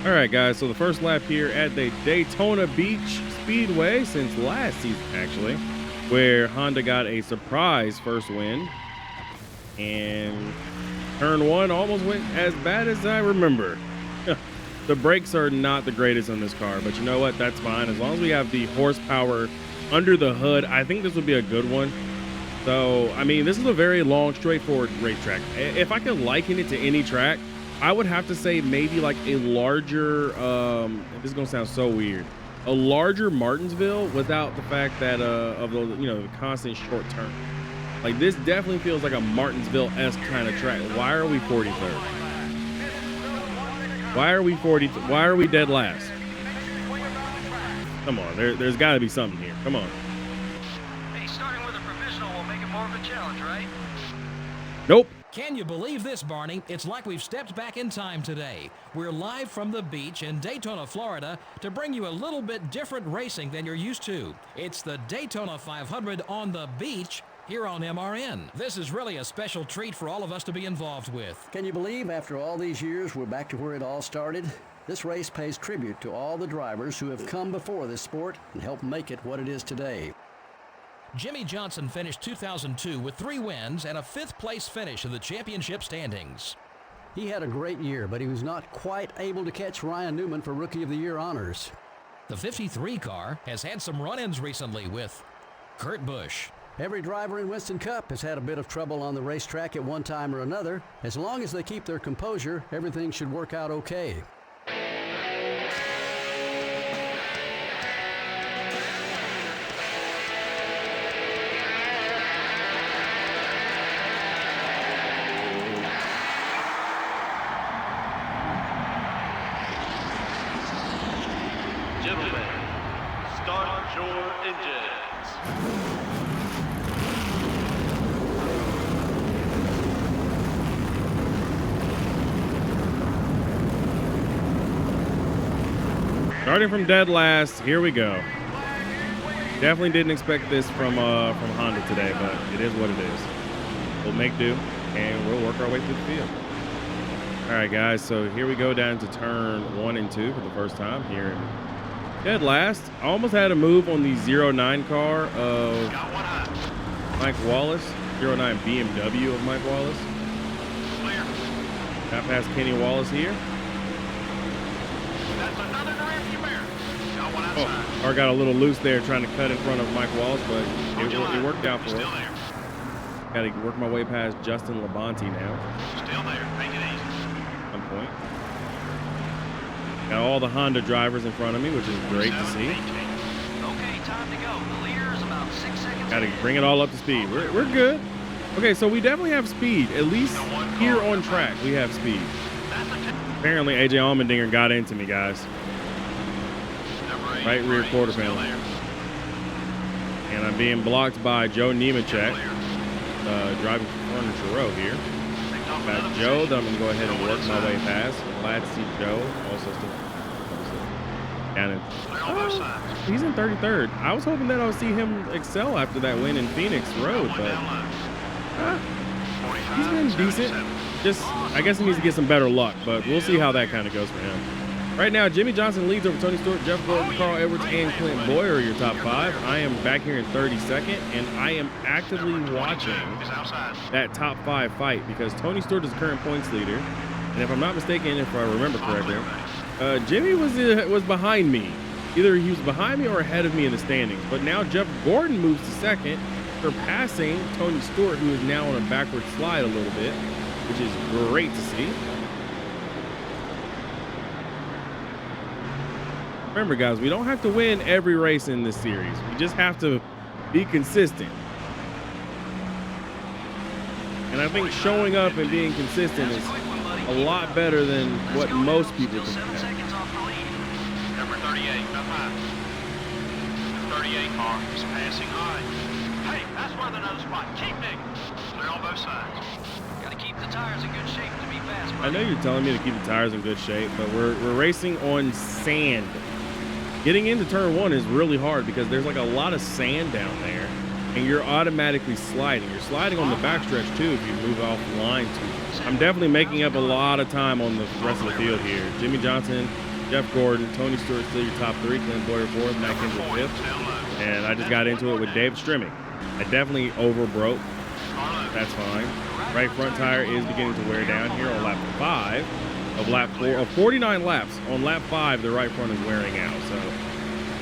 All right, guys. So the first lap here at the Daytona Beach Speedway since last season, actually, where Honda got a surprise first win, and turn one almost went as bad as I remember. The brakes are not the greatest on this car, but you know what? That's fine. As long as we have the horsepower under the hood, I think this would be a good one. So, I mean, this is a very long, straightforward racetrack. If I could liken it to any track, I would have to say maybe like a larger, this is gonna sound so weird, a larger Martinsville without the fact that of the the constant short turn. Like this definitely feels like a Martinsville-esque kind of track. Why are we 43rd? Why are we 40? Why are we dead last? Come on, there's got to be something here. Come on. Hey, starting with a provisional will make it more of a challenge, right? Nope. Can you believe this, Barney? It's like we've stepped back in time today. We're live from the beach in Daytona, Florida, to bring you a little bit different racing than you're used to. It's the Daytona 500 on the beach here on MRN. This is really a special treat for all of us to be involved with. Can you believe after all these years we're back to where it all started? This race pays tribute to all the drivers who have come before this sport and helped make it what it is today. Jimmy Johnson finished 2002 with 3 wins and a 5th place finish in the championship standings. He had a great year, but he was not quite able to catch Ryan Newman for Rookie of the Year honors. The 53 car has had some run-ins recently with Kurt Busch. Every driver in Winston Cup has had a bit of trouble on the racetrack at one time or another. As long as they keep their composure, everything should work out okay. Gentlemen, start your engines. Starting from dead last, here we go. Definitely didn't expect this from Honda today, but it is what it is. We'll make do, and we'll work our way through the field. All right, guys, so here we go down to turn 1 and 2 for the first time here in dead last. I almost had a move on the 09 car of Mike Wallace, 09 BMW of Mike Wallace. Got past Kenny Wallace here. Oh, car got a little loose there trying to cut in front of Mike Wallace, but it worked out for us. Got to work my way past Justin Labonte now. Still there. Take it easy. Some point. Got all the Honda drivers in front of me, which is great to see. Okay, time to go. The leader is about 6 seconds. Got to bring it all up to speed. We're good. Okay, so we definitely have speed. At least here on track, we have speed. Apparently, AJ Allmendinger got into me, guys. Right rear quarter panel. And I'm being blocked by Joe Nemechek, driving for Furniture Row here. Got Joe that I'm going to go ahead and work my way past. Glad to see Joe also still down in. He's in 33rd. I was hoping that I would see him excel after that win in Phoenix Road, but he's been decent. Just, I guess he needs to get some better luck, but we'll see how that kind of goes for him. Right now, Jimmy Johnson leads over Tony Stewart, Jeff Gordon, Carl Edwards, and Clint Boyer are your top 5. I am back here in 32nd, and I am actively watching that top 5 fight because Tony Stewart is the current points leader. And if I'm not mistaken, if I remember correctly, Jimmy was behind me. Either he was behind me or ahead of me in the standings. But now Jeff Gordon moves to second, surpassing Tony Stewart, who is now on a backward slide a little bit, which is great to see. Remember, guys, we don't have to win every race in this series. We just have to be consistent. And I think showing up and being consistent is a lot better than what most people can have. Number 38, up high. The 38 car is passing high. Hey, that's where the nose spot. Keep digging. Clear on both sides. Got to keep the tires in good shape to be fast, buddy. I know you're telling me to keep the tires in good shape, but we're racing on sand. Getting into turn 1 is really hard because there's like a lot of sand down there, and you're automatically sliding. You're sliding on the backstretch too if you move off the line too much. I'm definitely making up a lot of time on the rest of the field here. Jimmy Johnson Jeff Gordon, Tony Stewart still your top 3, Clint Boyer 4th, Matt Kendrick 5th. And I just got into it with Dave Strimming. I definitely overbroke. That's fine. Right front tire is beginning to wear down here on lap 5 of lap 4 of 49 laps. On lap 5, the right front is wearing out. So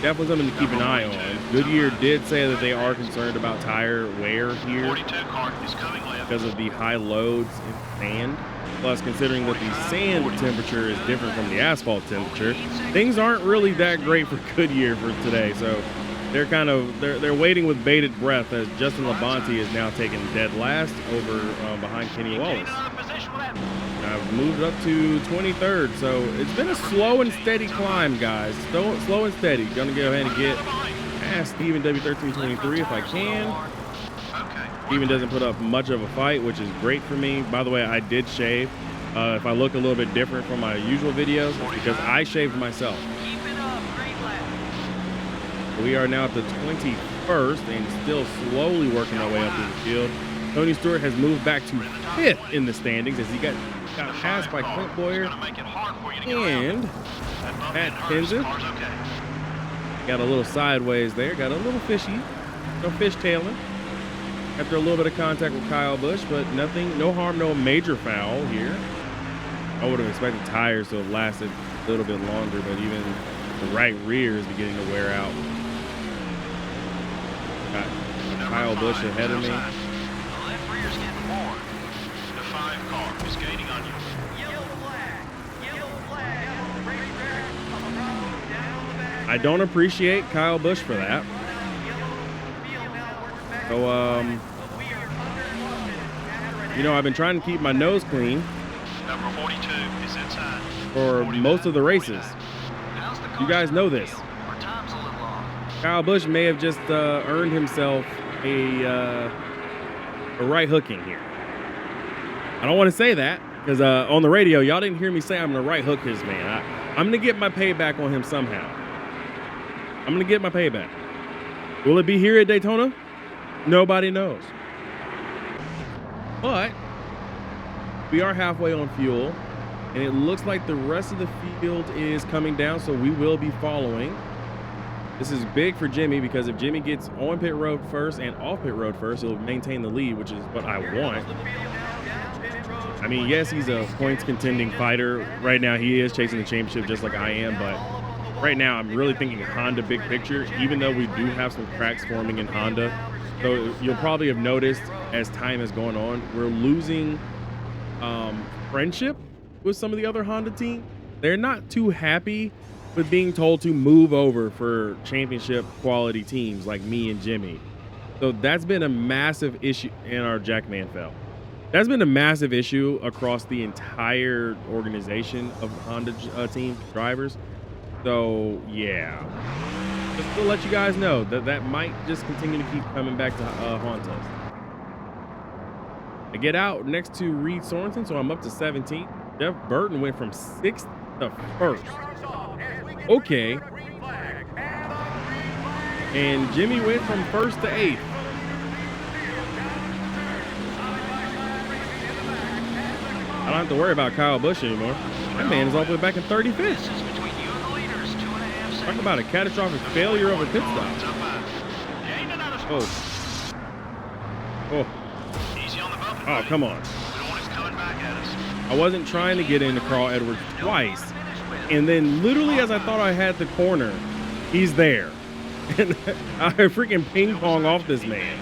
definitely something to keep an eye on. Goodyear did say that they are concerned about tire wear here because of the high loads in sand. Plus, considering that the sand temperature is different from the asphalt temperature, things aren't really that great for Goodyear for today. So they're kind of they're waiting with bated breath as Justin Labonte is now taking dead last over behind Kenny Wallace. I've moved up to 23rd, so it's been a slow and steady climb, guys. Slow and steady. Gonna go ahead and get past Steven W1323 if I can. Steven doesn't put up much of a fight, which is great for me. By the way, I did shave. If I look a little bit different from my usual videos, it's because I shaved myself. We are now at the 21st and still slowly working our way up to the field. Tony Stewart has moved back to 5th in the standings as he got passed by Clint Boyer and Pat Kenseth. Got a little sideways there, got a little fishy, no fishtailing. After a little bit of contact with Kyle Busch, but nothing, no harm, no major foul here. I would have expected tires to have lasted a little bit longer, but even the right rear is beginning to wear out. Got Kyle Busch ahead of me. I don't appreciate Kyle Busch for that. So, you know, I've been trying to keep my nose clean Number 42 is inside. for most of the races. You guys know this. Kyle Busch may have just earned himself a right hooking here. I don't want to say that because on the radio, y'all didn't hear me say I'm going to right hook his man. I'm going to get my payback on him somehow. I'm going to get my payback. Will it be here at Daytona? Nobody knows. But we are halfway on fuel, and it looks like the rest of the field is coming down, so we will be following. This is big for Jimmy because if Jimmy gets on pit road first and off pit road first, he'll maintain the lead, which is what I want. I mean, yes, he's a points contending fighter. Right now, he is chasing the championship just like I am, but right now I'm really thinking Honda big picture, even though we do have some cracks forming in Honda. So you'll probably have noticed as time has gone on, we're losing friendship with some of the other Honda teams. They're not too happy with being told to move over for championship quality teams like me and Jimmy. So that's been a massive issue in our Jack Manfell. That's been a massive issue across the entire organization of Honda team drivers. So yeah, just to let you guys know that that might just continue to keep coming back to haunt us. I get out next to Reed Sorensen, so I'm up to 17. Jeff Burton went from 6th to 1st. Okay. And Jimmy went from 1st to 8th. I don't have to worry about Kyle Busch anymore. That man is all the way back in 35th. Talk about a catastrophic failure of a pit stop. Oh. Oh. Oh, come on. I wasn't trying to get into Carl Edwards twice. And then literally as I thought I had the corner, he's there. And I freaking ping pong off this man.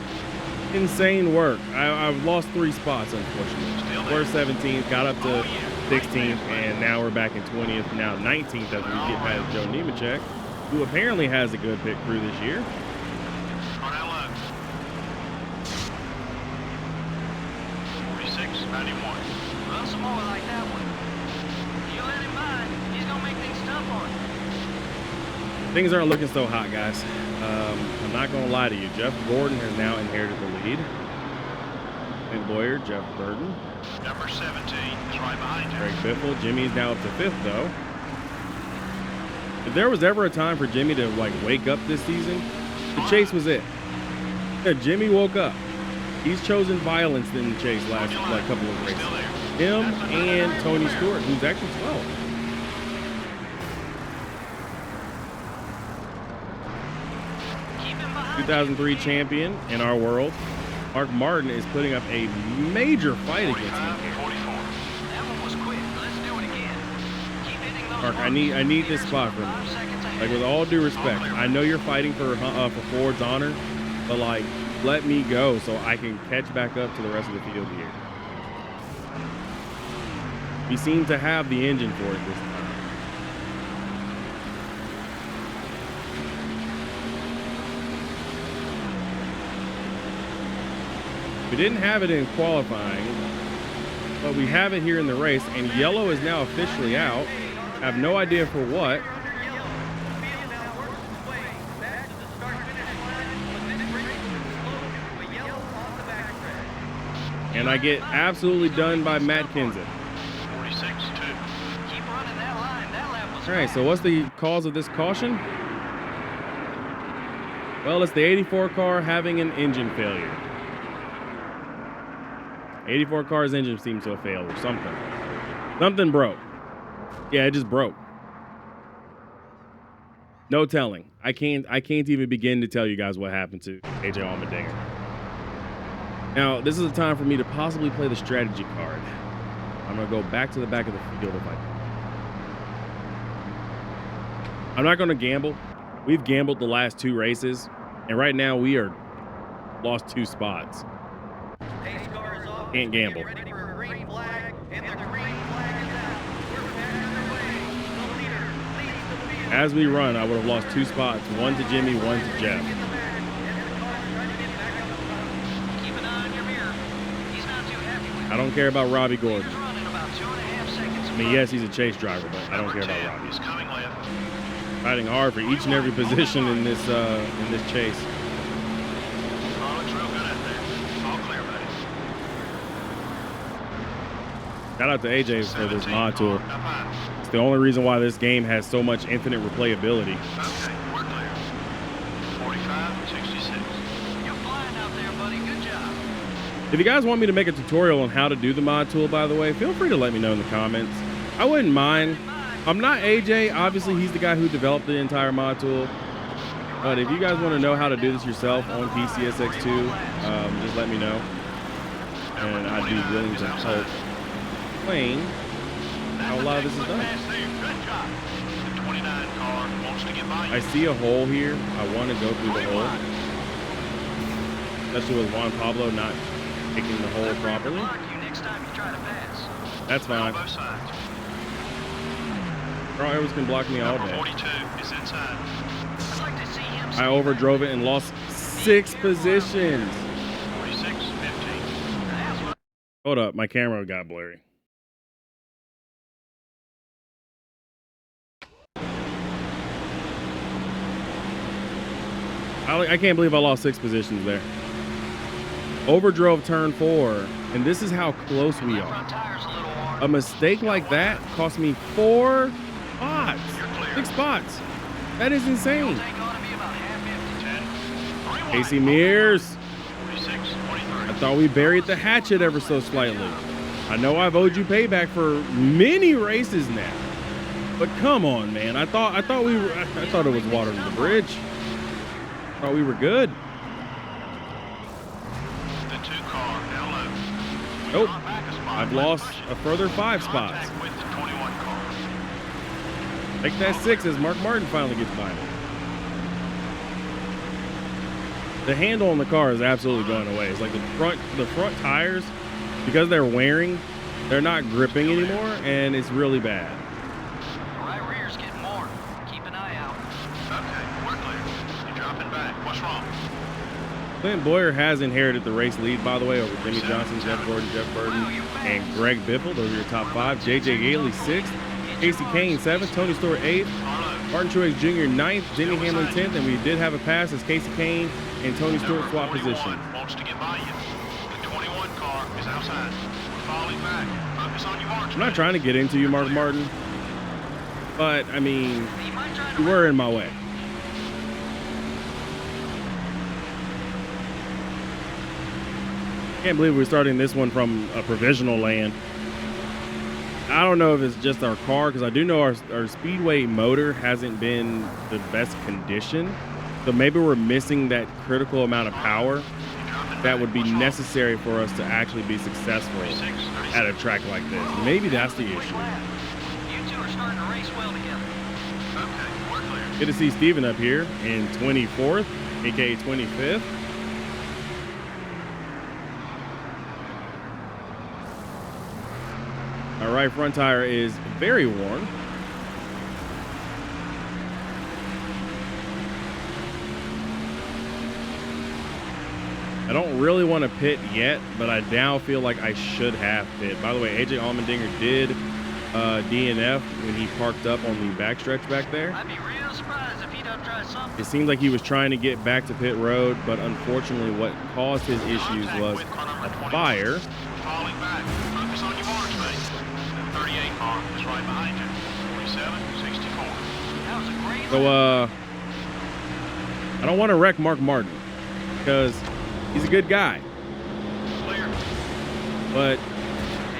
Insane work. I've lost 3 spots, unfortunately. We're 17th, got up to 16th, and now we're back in 20th, now 19th as we get past Joe Nemechek, who apparently has a good pit crew this year. Things aren't looking so hot, guys. I'm not going to lie to you. Jeff Gordon has now inherited the lead. And Boyer, Jeff Burton. Number 17 is right behind you. Greg Biffle. Jimmy's now up to 5th, though. If there was ever a time for Jimmy to, like, wake up this season, the chase was it. Yeah, Jimmy woke up. He's chosen violence in the chase last couple of races. Him and Tony Stewart, who's actually 12. 2003 champion in our world. Mark Martin is putting up a major fight against me. That one was quick. Let's do it again. Keep hitting those Mark, I marks. need this spot from you. 5 seconds ahead. Like, with all due respect, I know you're fighting for Ford's honor, but like, let me go so I can catch back up to the rest of the field here. We seem to have the engine for it this time. We didn't have it in qualifying, but we have it here in the race, and yellow is now officially out. I have no idea for what. And I get absolutely done by Matt Kenseth. 46-2. Keep running that line. That lap was All right, so what's the cause of this caution? Well, it's the 84 car having an engine failure. 84 car's engine seems to have failed or something. Something broke. Yeah, it just broke. No telling. I can't even begin to tell you guys what happened to AJ Allmendinger. Now, this is a time for me to possibly play the strategy card. I'm going to go back to the back of the field if I can. I'm not going to gamble. We've gambled the last 2 races, and right now we are lost 2 spots. Can't gamble. As we run, I would have lost 2 spots, 1 to Jimmy, 1 to Jeff. I don't care about Robbie Gordon. I mean, yes, he's a chase driver, but I don't care about Robbie. Fighting hard for each and every position in this chase. Shout out to AJ for this mod tool. It's the only reason why this game has so much infinite replayability. Okay, we're clear. 45-66. You're flying out there, buddy. Good job. If you guys want me to make a tutorial on how to do the mod tool, by the way, feel free to let me know in the comments. I wouldn't mind. I'm not AJ. Obviously, he's the guy who developed the entire mod tool. But if you guys want to know how to do this yourself on PCSX2, just let me know. And I'd be willing to help explain how a lot of this is done. I see a hole here. I want to go through the hole. Especially with Juan Pablo not picking the hole properly. That's fine. Carl Edwards can block me all day. I overdrove it and lost 6 positions. Hold up, my camera got blurry. I can't believe I lost 6 positions there. Overdrove turn 4, and this is how close we are. A mistake like that cost me 4 spots. 6 spots. That is insane. Casey Mears. I thought we buried the hatchet ever so slightly. I know I've owed you payback for many races now, but come on, man. I thought it was water to the bridge. I thought we were good. Nope. I've lost a further 5 spots. Make that 6 as Mark Martin finally gets by me. The handle on the car is absolutely going away. It's like the front tires, because they're wearing, they're not gripping anymore, and it's really bad. Right rear's getting more. Keep an eye out. Okay, we're clear. You're dropping back. What's wrong? Clint Boyer has inherited the race lead, by the way, over Jimmy Johnson, Jeff Gordon, Jeff Burton, and Greg Biffle. Those are your top 5. JJ Gailey 6th, Casey Kane 7th, Tony Stewart 8th, Martin Truex Jr. 9th, Denny Hamlin 10th, and we did have a pass as Casey Kane and Tony Stewart swap position. Wants to get by you. The 21 car is outside. Falling back. Focus on your marks. I'm not trying to get into you, Mark Martin, but I mean, you were in my way. Can't believe we're starting this one from a provisional land. I don't know if it's just our car, because I do know our Speedway motor hasn't been the best condition. So maybe we're missing that critical amount of power that would be necessary for us to actually be successful at a track like this. Maybe that's the issue. You two are starting to race well together. Okay, we're clear. Good to see Steven up here in 24th, aka 25th. Our right front tire is very worn. I don't really want to pit yet, but I now feel like I should have pit. By the way, AJ Allmendinger did DNF when he parked up on the backstretch back there. I'd be real surprised if he doesn't try something. It seemed like he was trying to get back to pit road, but unfortunately what caused his issues was a fire. Falling back. Focus on your marks, mate. 38 car is right behind you. 47, 64. That was a great So, I don't want to wreck Mark Martin because he's a good guy, clear. but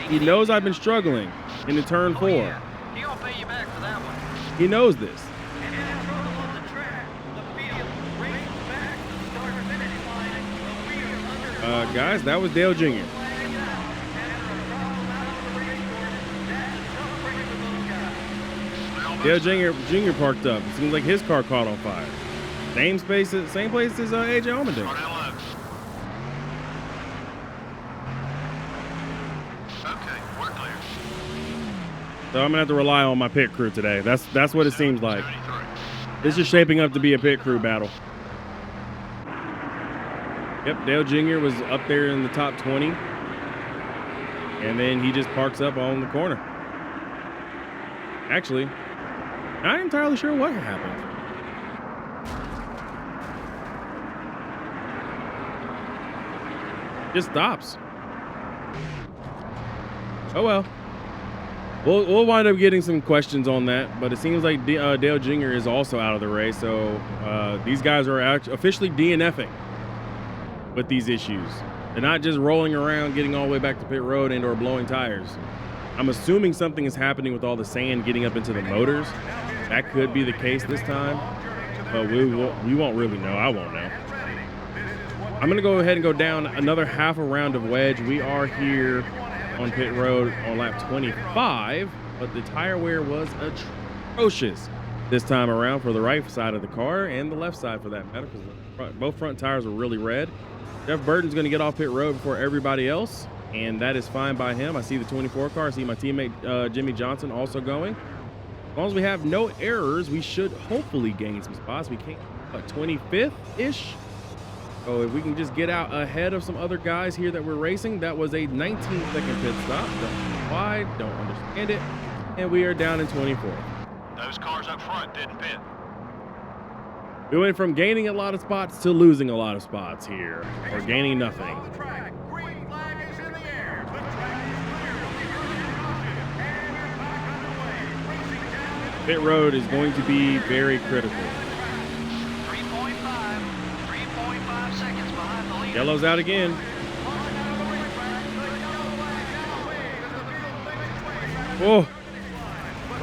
he knows I've been struggling into turn 4. Yeah. He gonna pay you back for that one. He knows this. And in trouble on the track. The field races back to the start-finish line. The wheel under. Guys, that was Dale Jr. Dale Jr. parked up. It seems like his car caught on fire. Same place as AJ Allmendinger. Okay, we're clear. So I'm gonna have to rely on my pit crew today. That's what it seems like. This is shaping up to be a pit crew battle. Yep, Dale Jr. was up there in the top 20. And then he just parks up on the corner. Actually, not entirely sure what happened. Just stops. Oh well. We'll wind up getting some questions on that, but it seems like Dale Jr. is also out of the race, so these guys are officially DNFing with these issues. They're not just rolling around, getting all the way back to pit road and or blowing tires. I'm assuming something is happening with all the sand getting up into the motors. That could be the case this time, but we won't really know. I won't know. I'm going to go ahead and go down another half a round of wedge. We are here on pit road on lap 25, but the tire wear was atrocious this time around for the right side of the car and the left side for that matter, because both front tires were really red. Jeff Burton's going to get off pit road before everybody else, and that is fine by him. I see the 24 car. I see my teammate Jimmy Johnson also going. As long as we have no errors, we should hopefully gain some spots. We came 25th-ish. So if we can just get out ahead of some other guys here that we're racing. That was a 19-second pit stop. Don't know why, don't understand it. And we are down in 24th. Those cars up front didn't pit. We went from gaining a lot of spots to losing a lot of spots here, or gaining nothing. Pit road is going to be very critical. 3.5 seconds behind the leader. Yellow's out again. Oh,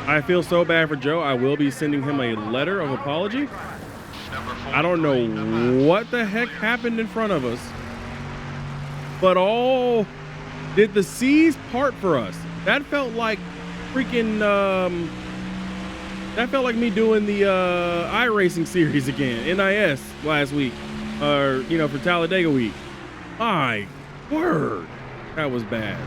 I feel so bad for Joe. I will be sending him a letter of apology. I don't know what the heck happened in front of us, but did the seas part for us? That felt like freaking, that felt like me doing the iRacing series again, NIS last week, or, for Talladega week. My word, that was bad.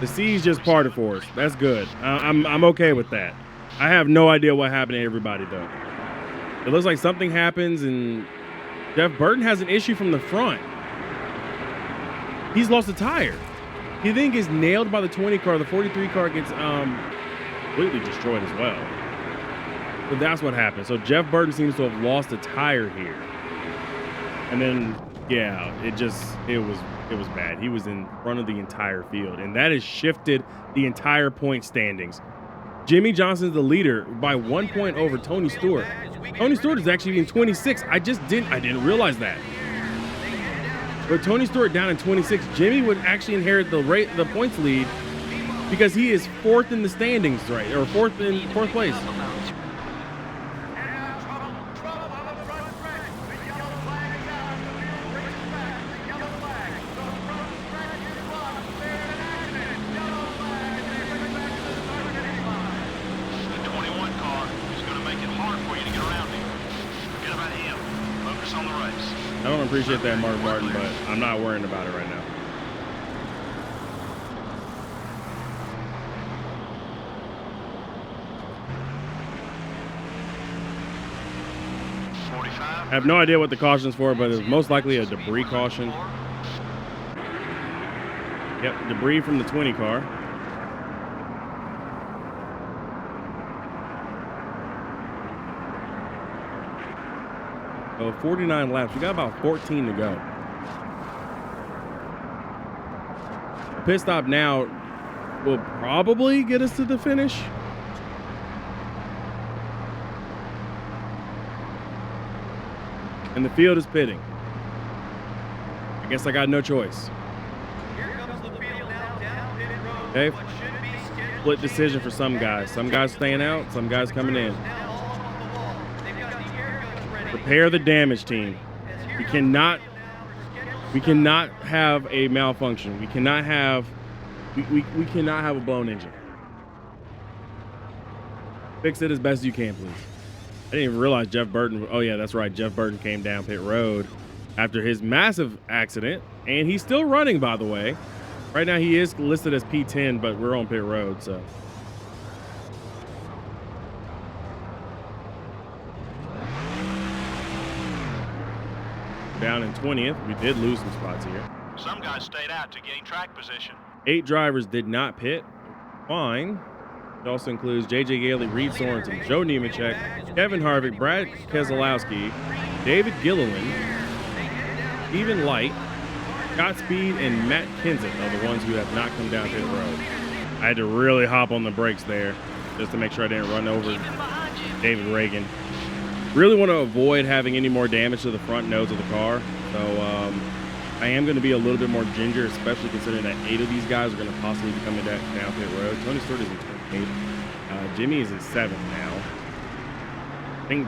The seas just parted for us. That's good. I'm okay with that. I have no idea what happened to everybody, though. It looks like something happens, and Jeff Burton has an issue from the front. He's lost a tire. He then gets nailed by the 20 car. The 43 car gets completely destroyed as well. So that's what happened. So Jeff Burton seems to have lost a tire here. And then, yeah, it was bad. He was in front of the entire field, and that has shifted the entire point standings. Jimmy Johnson's the leader by 1 point over Tony Stewart. Tony Stewart is actually in 26. I didn't realize that. But Tony Stewart down in 26. Jimmy would actually inherit the points lead because he is fourth in the standings, right? Or fourth place. I don't appreciate that, Mark Martin, but I'm not worrying about it right now. I have no idea what the caution's for, but it's most likely a debris caution. Yep, debris from the 20 car. So 49 laps. We got about 14 to go. A pit stop now will probably get us to the finish. And the field is pitting. I guess I got no choice. Okay. Split decision for some guys. Some guys staying out, some guys coming in. Repair the damage, team. We cannot have a malfunction. We cannot have a blown engine. Fix it as best you can, please. I didn't even realize Jeff Burton. Oh yeah, that's right. Jeff Burton came down pit road after his massive accident, and he's still running, by the way. Right now he is listed as P10, but we're on pit road, so. Down in 20th. We did lose some spots here. Some guys stayed out to gain track position. 8 drivers did not pit. Fine. It also includes J.J. Gailey, Reed Sorensen, Joe Nemechek, Kevin Harvick, Brad Keselowski, David Gilliland, Stephen Light, Scott Speed, and Matt Kenseth are the ones who have not come down pit road. I had to really hop on the brakes there just to make sure I didn't run over David Reagan. Really want to avoid having any more damage to the front nose of the car. So I am going to be a little bit more ginger, especially considering that 8 of these guys are going to possibly be coming down pit road. Tony Stewart is in 28. Jimmy is in 7th now. I think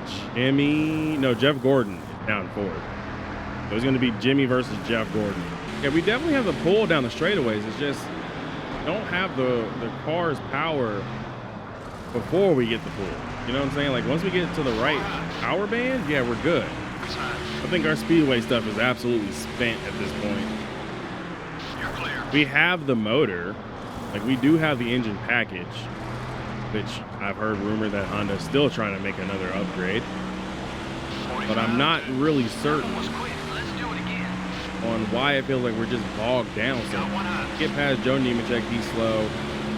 Jeff Gordon is down 4th. So it's going to be Jimmy versus Jeff Gordon. Yeah, we definitely have the pull down the straightaways. It's just don't have the car's power before we get the pull. You know what I'm saying? Like once we get to the right power band, yeah, we're good. I think our speedway stuff is absolutely spent at this point. You're clear. We have the motor, like we do have the engine package, which I've heard rumor that Honda's still trying to make another upgrade. But I'm not really certain on why it feels like we're just bogged down. So get past Joe Nemechek, he's slow.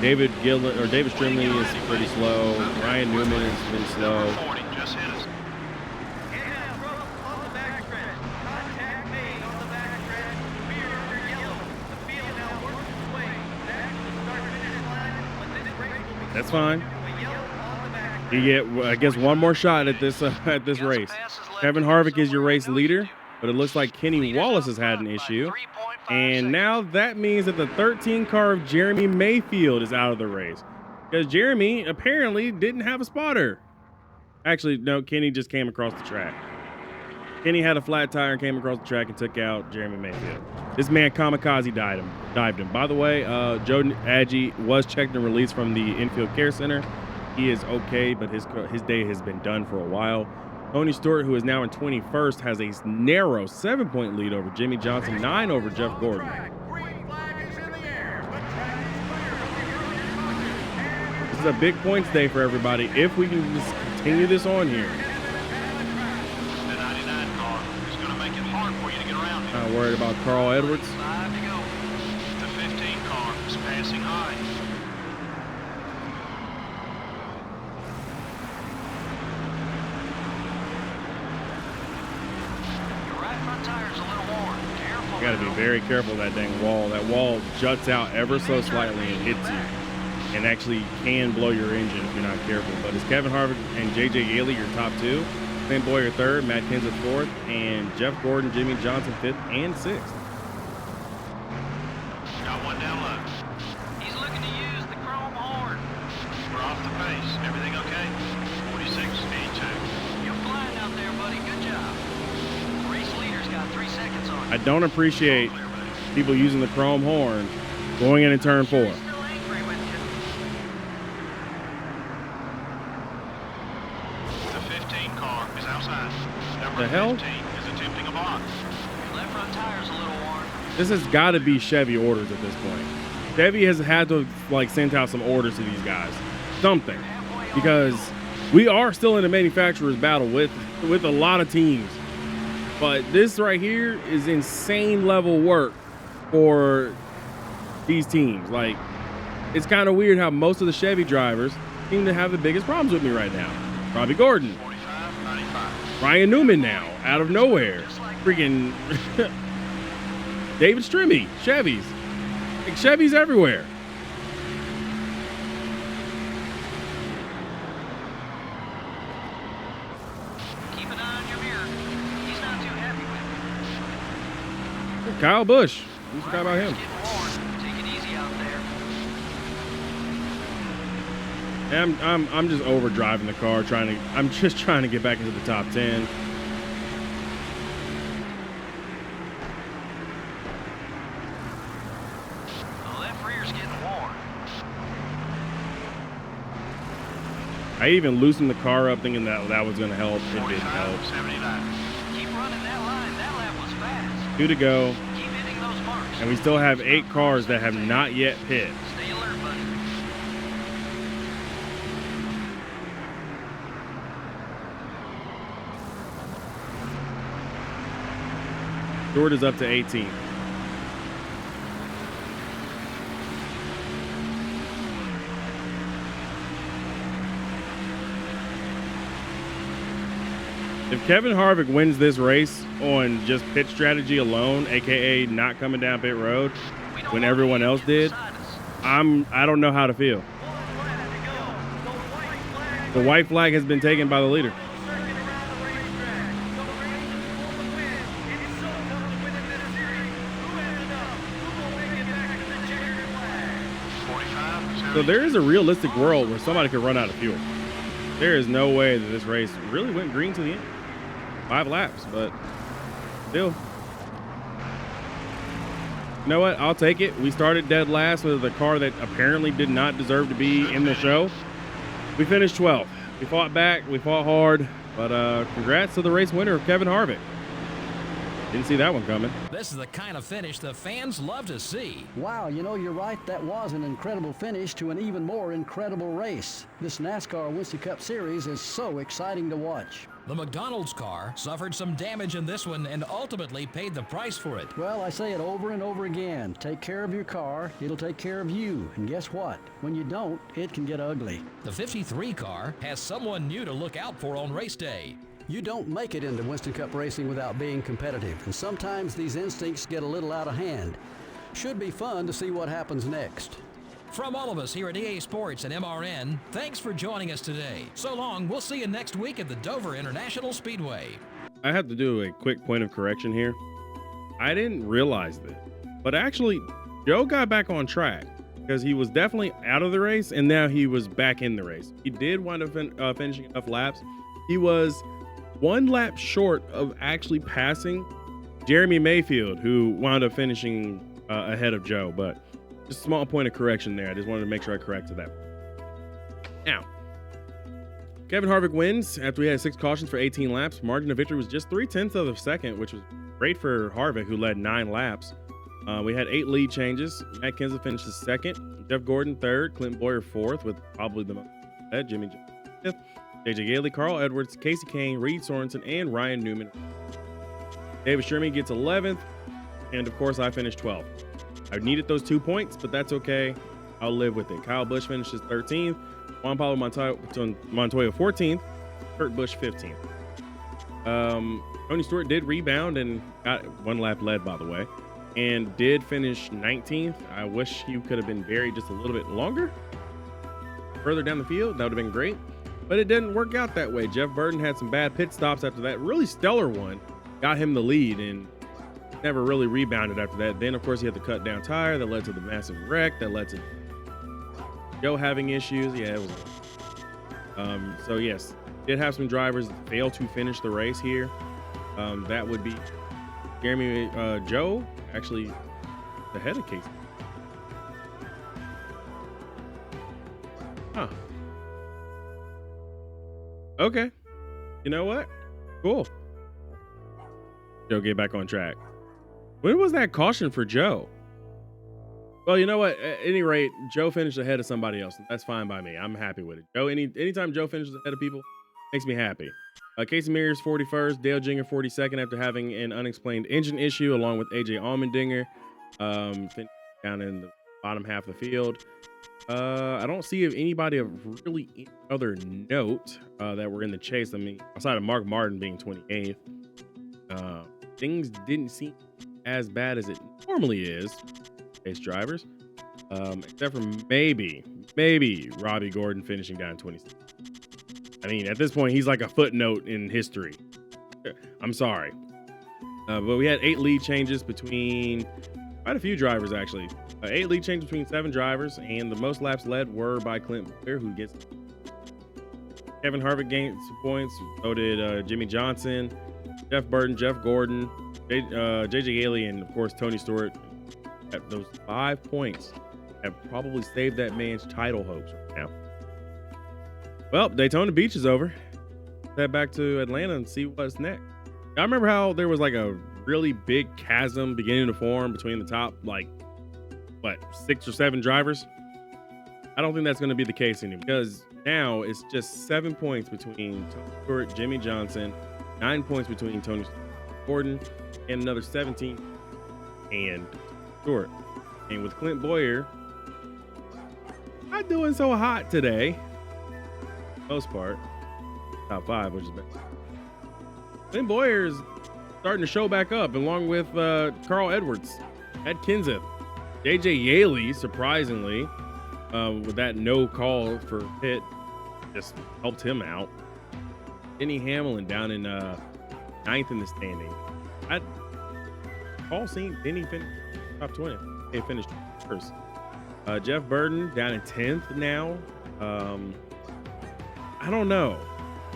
David Strimley is pretty slow. Ryan Newman has been slow. That's fine. You get, I guess, one more shot at this race. Kevin Harvick is your race leader, but it looks like Kenny Wallace has had an issue. And now that means that the 13 car of Jeremy Mayfield is out of the race because Jeremy apparently didn't have a spotter. Actually, no, Kenny just came across the track. Kenny had a flat tire and came across the track and took out Jeremy Mayfield. This man kamikaze dived him. By the way, Joe Agee was checked and released from the infield care center. He is okay, but his day has been done for a while. Tony Stewart, who is now in 21st, has a narrow 7-point lead over Jimmy Johnson, 9 over Jeff Gordon. This is a big points day for everybody if we can just continue this on here. The 99 car is going to make it hard for you to get around him. Not worried about Carl Edwards. 5 to go. The 15 car is passing high. You got to be very careful of that dang wall. That wall juts out ever so slightly and hits you, and actually can blow your engine if you're not careful. But it's Kevin Harvick and J.J. Gailey your top 2, Clint Boyer 3rd, Matt Kenseth 4th, and Jeff Gordon, Jimmy Johnson 5th and 6th. Got one down low. He's looking to use the the pace? Everything okay? 46.82. You're flying out there, buddy. Good job. The race leader's got 3 seconds on you. I don't appreciate Clear, buddy. people using the chrome horn going into turn 4. He's still angry with you. The 15 car is outside. Number The hell? 15 is attempting a block. Your left front tire's a little worn. This has got to be Chevy orders at this point. Chevy has had to like send out some orders to these guys, something, because we are still in a manufacturer's battle with a lot of teams. But this right here is insane level work for these teams. Like, it's kind of weird how most of the Chevy drivers seem to have the biggest problems with me right now. Robbie Gordon, 45.95. Ryan Newman now, out of nowhere. Freaking David Strimmy, Chevys. Like, Chevys everywhere. Keep an eye on your mirror. He's not too happy with you. Kyle Busch. We should talk about him. Getting worn. Take it easy out there. I'm just overdriving the car, I'm just trying to get back into the top 10. The left rear's getting worn. I even loosened the car up thinking that was going to help. It didn't help. 45.79. Keep running that line. That lap was fast. 2 to go, Keep hitting those marks. and we still have 8 cars that have not yet pit. Stay alert, buddy. Stewart is up to 18. If Kevin Harvick wins this race on just pit strategy alone, aka not coming down pit road We don't when want everyone you else getting did, beside us. I don't know how to feel. The white flag has been taken by the leader. 45. So there is a realistic world where somebody could run out of fuel. There is no way that this race really went green to the end. 5 laps, but still. You know what? I'll take it. We started dead last with a car that apparently did not deserve to be in the show. We finished 12th. We fought back. We fought hard. But congrats to the race winner, Kevin Harvick. Didn't see that one coming. This is the kind of finish the fans love to see. Wow, you know, you're right. That was an incredible finish to an even more incredible race. This NASCAR Winston Cup Series is so exciting to watch. The McDonald's car suffered some damage in this one and ultimately paid the price for it. Well, I say it over and over again. Take care of your car, it'll take care of you. And guess what? When you don't, it can get ugly. The 53 car has someone new to look out for on race day. You don't make it into Winston Cup racing without being competitive, and sometimes these instincts get a little out of hand. Should be fun to see what happens next. From all of us here at EA Sports and MRN, thanks for joining us today. So long, we'll see you next week at the Dover International Speedway. I have to do a quick point of correction here. I didn't realize that, but actually, Joe got back on track because he was definitely out of the race and now he was back in the race. He did wind up finishing enough laps. He was 1 lap short of actually passing Jeremy Mayfield, who wound up finishing ahead of Joe, but just a small point of correction there. I just wanted to make sure I corrected that. Now, Kevin Harvick wins after we had 6 cautions for 18 laps. Margin of victory was just 0.3 of a second, which was great for Harvick, who led 9 laps. We had 8 lead changes. Matt Kenseth finished second. Jeff Gordon third. Clinton Boyer fourth, with probably the most ahead. Jimmy fifth. JJ Gailey, Carl Edwards, Casey Kane, Reed Sorensen, and Ryan Newman. David Strimmy gets 11th, and of course I finished 12th. I needed those 2 points, but that's okay. I'll live with it. Kyle Busch finishes 13th. Juan Pablo Montoya 14th. Kurt Busch 15th. Tony Stewart did rebound and got 1 lap led, by the way, and did finish 19th. I wish he could have been buried just a little bit longer, further down the field. That would have been great, but it didn't work out that way. Jeff Burton had some bad pit stops after that really stellar one, got him the lead, and never really rebounded after that. Then, of course, he had the cut down tire that led to the massive wreck that led to Joe having issues. Yeah, it was So yes, did have some drivers fail to finish the race here. That would be Jeremy Joe actually ahead of Casey. Huh. Okay. You know what? Cool. Joe get back on track. When was that caution for Joe? Well, you know what? At any rate, Joe finished ahead of somebody else. That's fine by me. I'm happy with it. Joe, anytime Joe finishes ahead of people, makes me happy. Casey Mears 41st, Dale Jr. 42nd after having an unexplained engine issue, along with AJ Allmendinger down in the bottom half of the field. I don't see anybody of really any other note that were in the chase. I mean, outside of Mark Martin being 28th, things didn't seem as bad as it normally is. Race drivers, except for maybe Robbie Gordon finishing down 26. I mean, at this point, he's like a footnote in history. I'm sorry. But we had 8 lead changes between quite a few drivers, actually. 8 lead changes between 7 drivers, and the most laps led were by Clint Boyer, who gets Kevin Harvick gained some points. So did Jimmy Johnson, Jeff Burton, Jeff Gordon, JJ Yaley, and of course Tony Stewart. At those 5 points have probably saved that man's title hopes right now. Well, Daytona Beach is over. Head back to Atlanta and see what's next. I remember how there was like a really big chasm beginning to form between the top, like, 6 or 7 drivers. I don't think that's going to be the case anymore, because now it's just 7 points between Tony Stewart, Jimmy Johnson, 9 points between Tony Gordon, and another 17 and Stewart. And with Clint Boyer not doing so hot today, for the most part, top 5, which is better. Clint Boyer is starting to show back up, along with Carl Edwards, Ed Kenseth, JJ Yaley, surprisingly, with that no call for pit, just helped him out. Denny Hamlin down in 9th in the standing. Paul seen Denny finish top 20. He finished first. Jeff Burton down in 10th now. I don't know.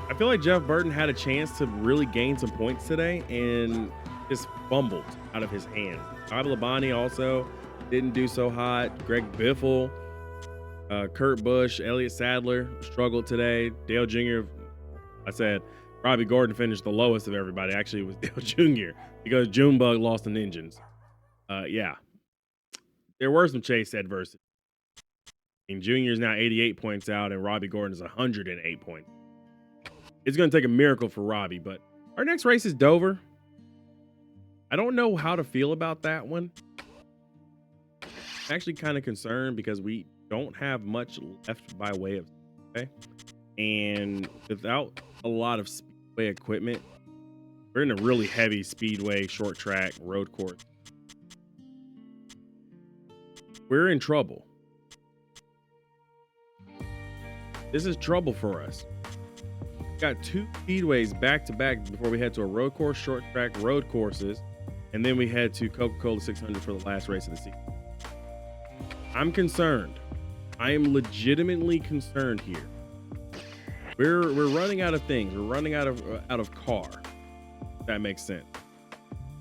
I feel like Jeff Burton had a chance to really gain some points today and just fumbled out of his hands. Todd Labonte also didn't do so hot. Greg Biffle, Kurt Busch, Elliott Sadler struggled today. Dale Jr. I said Robbie Gordon finished the lowest of everybody. Actually, it was Dale Jr. because Junebug lost in engines. Yeah, there were some chase adversity. And Junior is now 88 points out, and Robbie Gordon is 108 points. It's going to take a miracle for Robbie, but our next race is Dover. I don't know how to feel about that one. I'm actually kind of concerned because we don't have much left by way of speedway, and without a lot of speedway equipment, we're in a really heavy speedway, short track, road course. We're in trouble. This is trouble for us. We got 2 speedways back to back before we head to a road course, short track, road courses, and then we head to Coca-Cola 600 for the last race of the season. I'm concerned. I am legitimately concerned here. We're running out of things. We're running out of car. If that makes sense.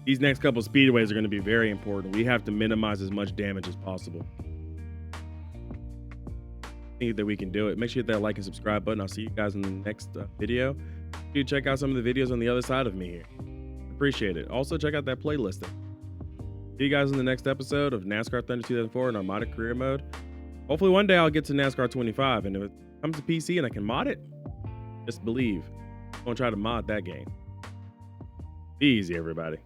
These next couple of speedways are going to be very important. We have to minimize as much damage as possible. I think that we can do it. Make sure you hit that like and subscribe button. I'll see you guys in the next video. You check out some of the videos on the other side of me here. Appreciate it. Also, check out that playlist. See you guys in the next episode of NASCAR Thunder 2004 in Armada Career Mode. Hopefully one day I'll get to NASCAR 25, and if it comes to PC and I can mod it, just believe. I'm going to try to mod that game. Be easy, everybody.